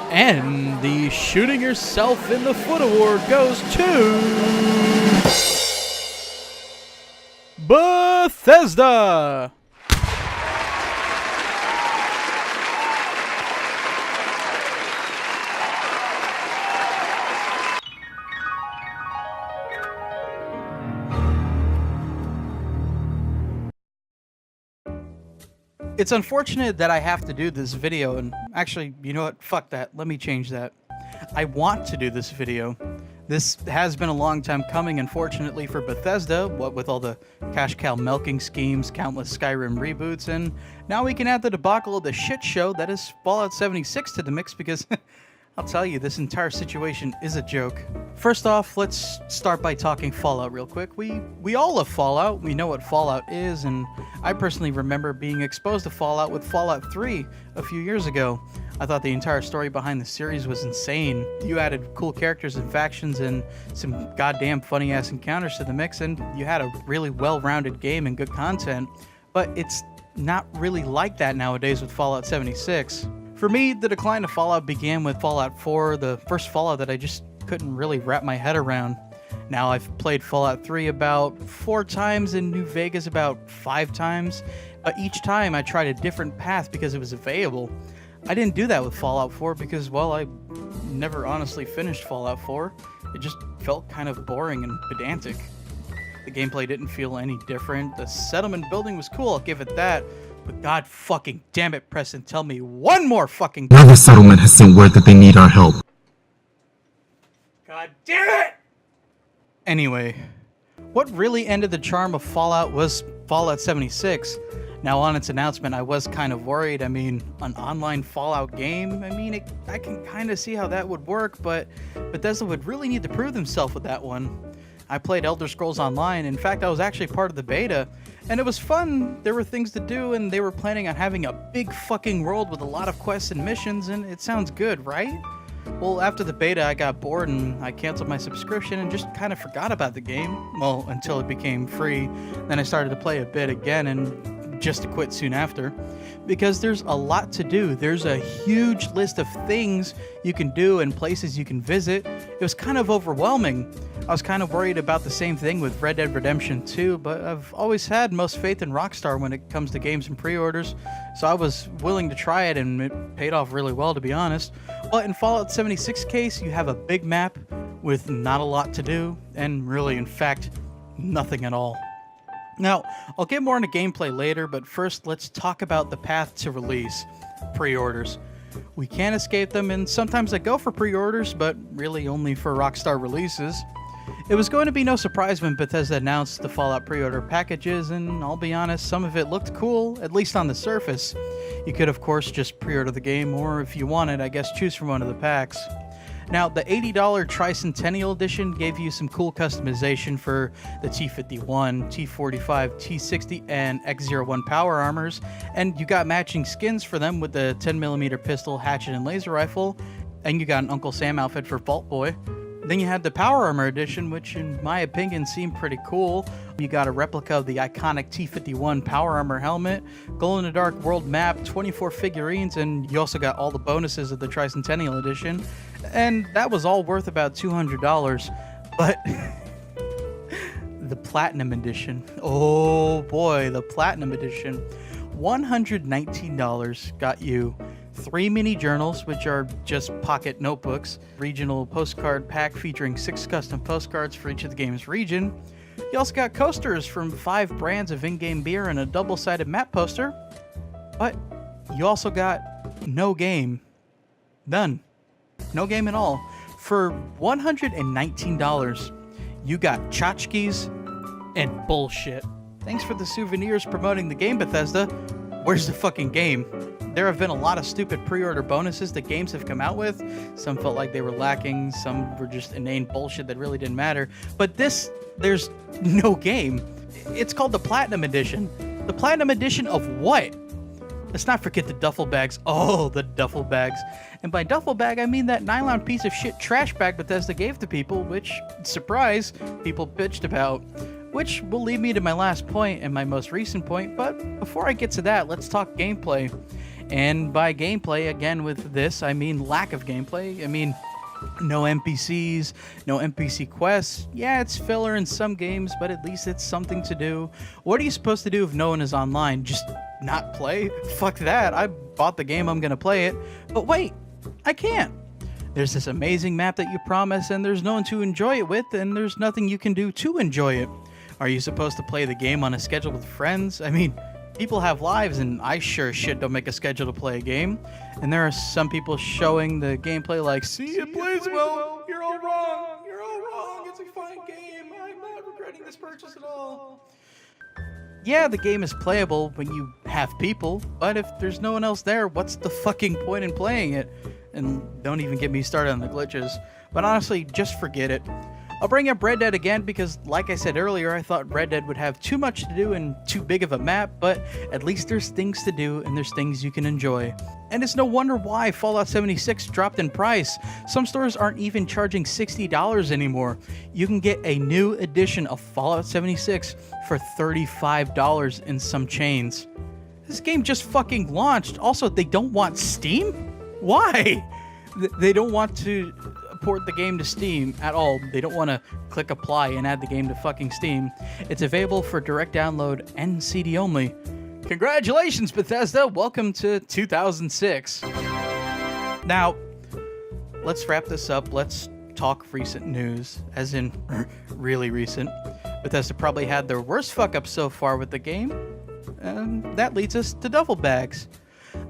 And the shooting yourself in the foot award goes to Bethesda. It's unfortunate that I have to do this video, and actually, you know what? Fuck that. Let me change that. I want to do this video. This has been a long time coming, unfortunately, for Bethesda, what with all the cash cow milking schemes, countless Skyrim reboots, and now we can add the debacle of the shit show that is Fallout 76 to the mix because I'll tell you, this entire situation is a joke. First off, let's start by talking Fallout real quick. We all love Fallout, we know what Fallout is, and I personally remember being exposed to Fallout with Fallout 3 a few years ago. I thought the entire story behind the series was insane. You added cool characters and factions and some goddamn funny-ass encounters to the mix, and you had a really well-rounded game and good content, but it's not really like that nowadays with Fallout 76. For me, the decline of Fallout began with Fallout 4, the first Fallout that I just couldn't really wrap my head around. Now I've played Fallout 3 about 4 times and New Vegas about 5 times, but each time I tried a different path because it was available. I didn't do that with Fallout 4 because, well, I never honestly finished Fallout 4. It just felt kind of boring and pedantic. The gameplay didn't feel any different. The settlement building was cool, I'll give it that. But god fucking damn it, Preston, tell me one more fucking... Now the settlement has sent word that they need our help. God damn it! Anyway, what really ended the charm of Fallout was Fallout 76. Now, on its announcement, I was kind of worried. I mean, an online Fallout game? I mean, I can kind of see how that would work, but Bethesda would really need to prove themselves with that one. I played Elder Scrolls Online. In fact, I was actually part of the beta, and it was fun. There were things to do, and they were planning on having a big fucking world with a lot of quests and missions, and it sounds good, right? Well, after the beta, I got bored, and I canceled my subscription and just kind of forgot about the game. Well, until it became free. Then I started to play a bit again, and just to quit soon after, because there's a lot to do. There's a huge list of things you can do and places you can visit. It was kind of overwhelming. I was kind of worried about the same thing with Red Dead Redemption 2, but I've always had most faith in Rockstar when it comes to games and pre-orders, so I was willing to try it, and it paid off really well, to be honest. But in Fallout 76 case, you have a big map with not a lot to do, and really, in fact, nothing at all. Now, I'll get more into gameplay later, but first let's talk about the path to release, pre-orders. We can't escape them, and sometimes I go for pre-orders, but really only for Rockstar releases. It was going to be no surprise when Bethesda announced the Fallout pre-order packages, and I'll be honest, some of it looked cool, at least on the surface. You could of course just pre-order the game, or if you wanted, I guess choose from one of the packs. Now, the $80 Tricentennial Edition gave you some cool customization for the T-51, T-45, T-60, and X-01 power armors, and you got matching skins for them with the 10mm pistol, hatchet, and laser rifle, and you got an Uncle Sam outfit for Vault Boy. Then you had the Power Armor Edition, which in my opinion seemed pretty cool. You got a replica of the iconic T-51 Power Armor helmet, glow-in-the-dark world map, 24 figurines, and you also got all the bonuses of the Tricentennial Edition. And that was all worth about $200. But the Platinum Edition, oh boy, the Platinum Edition, $119 got you 3 mini journals, which are just pocket notebooks, regional postcard pack featuring 6 custom postcards for each of the game's region. You also got coasters from 5 brands of in-game beer and a double-sided map poster. But you also got no game. None. No game at all. For $119, you got tchotchkes and bullshit. Thanks for the souvenirs promoting the game, Bethesda. Where's the fucking game? There have been a lot of stupid pre-order bonuses that games have come out with. Some felt like they were lacking, some were just inane bullshit that really didn't matter. But this, there's no game. It's called the Platinum Edition. The Platinum Edition of what? Let's not forget the duffel bags. Oh, the duffel bags. And by duffel bag, I mean that nylon piece of shit trash bag Bethesda gave to people, which, surprise, people bitched about. which will lead me to my last point and my most recent point. But before I get to that, let's talk gameplay. And by gameplay, again, with this, I mean lack of gameplay. I mean, no NPCs, no NPC quests. Yeah, it's filler in some games, but at least it's something to do. What are you supposed to do if no one is online? Just not play? Fuck that. I bought the game, I'm gonna play it. But wait, I can't. There's this amazing map that you promise, and there's no one to enjoy it with, and there's nothing you can do to enjoy it. Are you supposed to play the game on a schedule with friends? I mean, people have lives, and I sure shit don't make a schedule to play a game. And there are some people showing the gameplay like, see, it plays well. You're all wrong. You're all wrong. It's a fine game. I'm not regretting this purchase at all. Yeah, the game is playable when you have people, but if there's no one else there, what's the fucking point in playing it? And don't even get me started on the glitches. But honestly, just forget it. I'll bring up Red Dead again because, like I said earlier, I thought Red Dead would have too much to do and too big of a map, but at least there's things to do and there's things you can enjoy. And it's no wonder why Fallout 76 dropped in price. Some stores aren't even charging $60 anymore. You can get a new edition of Fallout 76 for $35 in some chains. This game just fucking launched. Also, they don't want Steam? Why? They don't want to port the game to Steam at all. They don't want to click apply and add the game to fucking Steam. It's available for direct download and CD only. Congratulations, Bethesda! Welcome to 2006. Now, let's wrap this up. Let's talk recent news, as in really recent. Bethesda probably had their worst fuck-up so far with the game, and that leads us to duffel bags.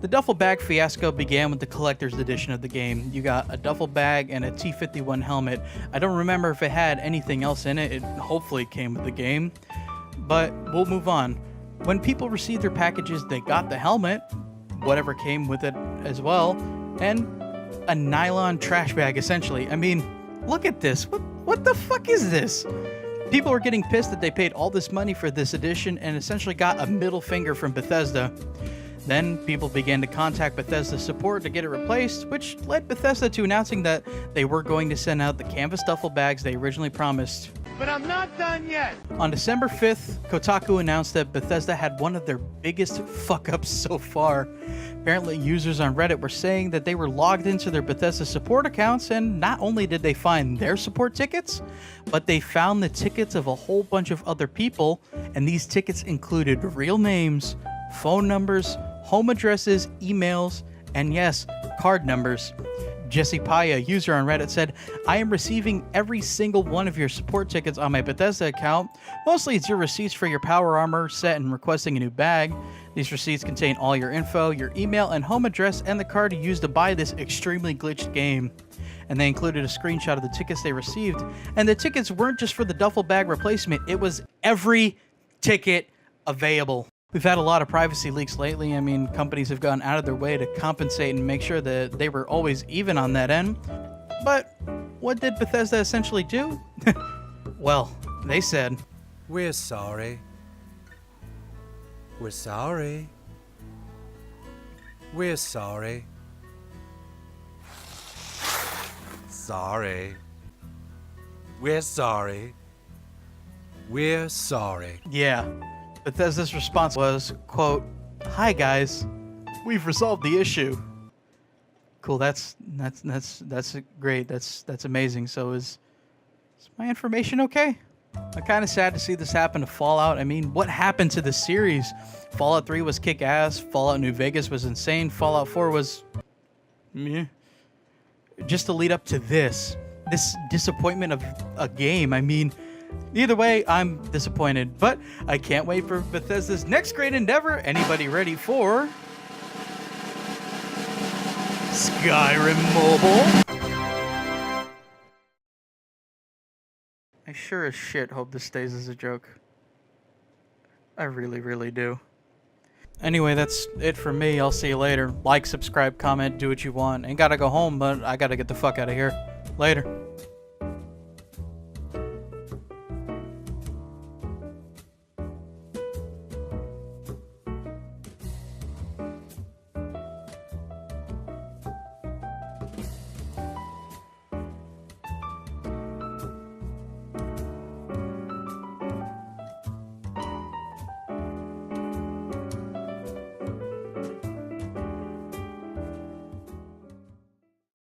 The duffel bag fiasco began with the collector's edition of the game. You got a duffel bag and a T-51 helmet. I don't remember if it had anything else in it. It hopefully came with the game. But we'll move on. When people received their packages, they got the helmet, whatever came with it as well, and a nylon trash bag, essentially. I mean, look at this. What the fuck is this? People were getting pissed that they paid all this money for this edition and essentially got a middle finger from Bethesda. Then people began to contact Bethesda support to get it replaced, which led Bethesda to announcing that they were going to send out the canvas duffel bags they originally promised. But I'm not done yet! On December 5th, Kotaku announced that Bethesda had one of their biggest fuck-ups so far. Apparently, users on Reddit were saying that they were logged into their Bethesda support accounts, and not only did they find their support tickets, but they found the tickets of a whole bunch of other people, and these tickets included real names, phone numbers, home addresses, emails, and yes, card numbers. Jesse Paya, user on Reddit, said, I am receiving every single one of your support tickets on my Bethesda account. Mostly it's your receipts for your power armor set and requesting a new bag. These receipts contain all your info, your email and home address, and the card you used to buy this extremely glitched game. And they included a screenshot of the tickets they received. And the tickets weren't just for the duffel bag replacement, it was every ticket available. We've had a lot of privacy leaks lately. I mean, companies have gone out of their way to compensate and make sure that they were always even on that end. But what did Bethesda essentially do? Well, they said, We're sorry. We're sorry. We're sorry. Sorry. We're sorry. We're sorry. yeah. Bethesda's response was, quote, hi guys, we've resolved the issue. Cool, that's great. That's amazing. So is my information okay? I'm kind of sad to see this happen to Fallout. I mean, what happened to the series? Fallout 3 was kick-ass. Fallout New Vegas was insane. Fallout 4 was meh. Just to lead up to this disappointment of a game. I mean, either way, I'm disappointed, but I can't wait for Bethesda's next great endeavor. Anybody ready for Skyrim Mobile? I sure as shit hope this stays as a joke. I really, really do. Anyway, that's it for me. I'll see you later. Like, subscribe, comment, do what you want. Ain't gotta go home, but I gotta get the fuck out of here. Later.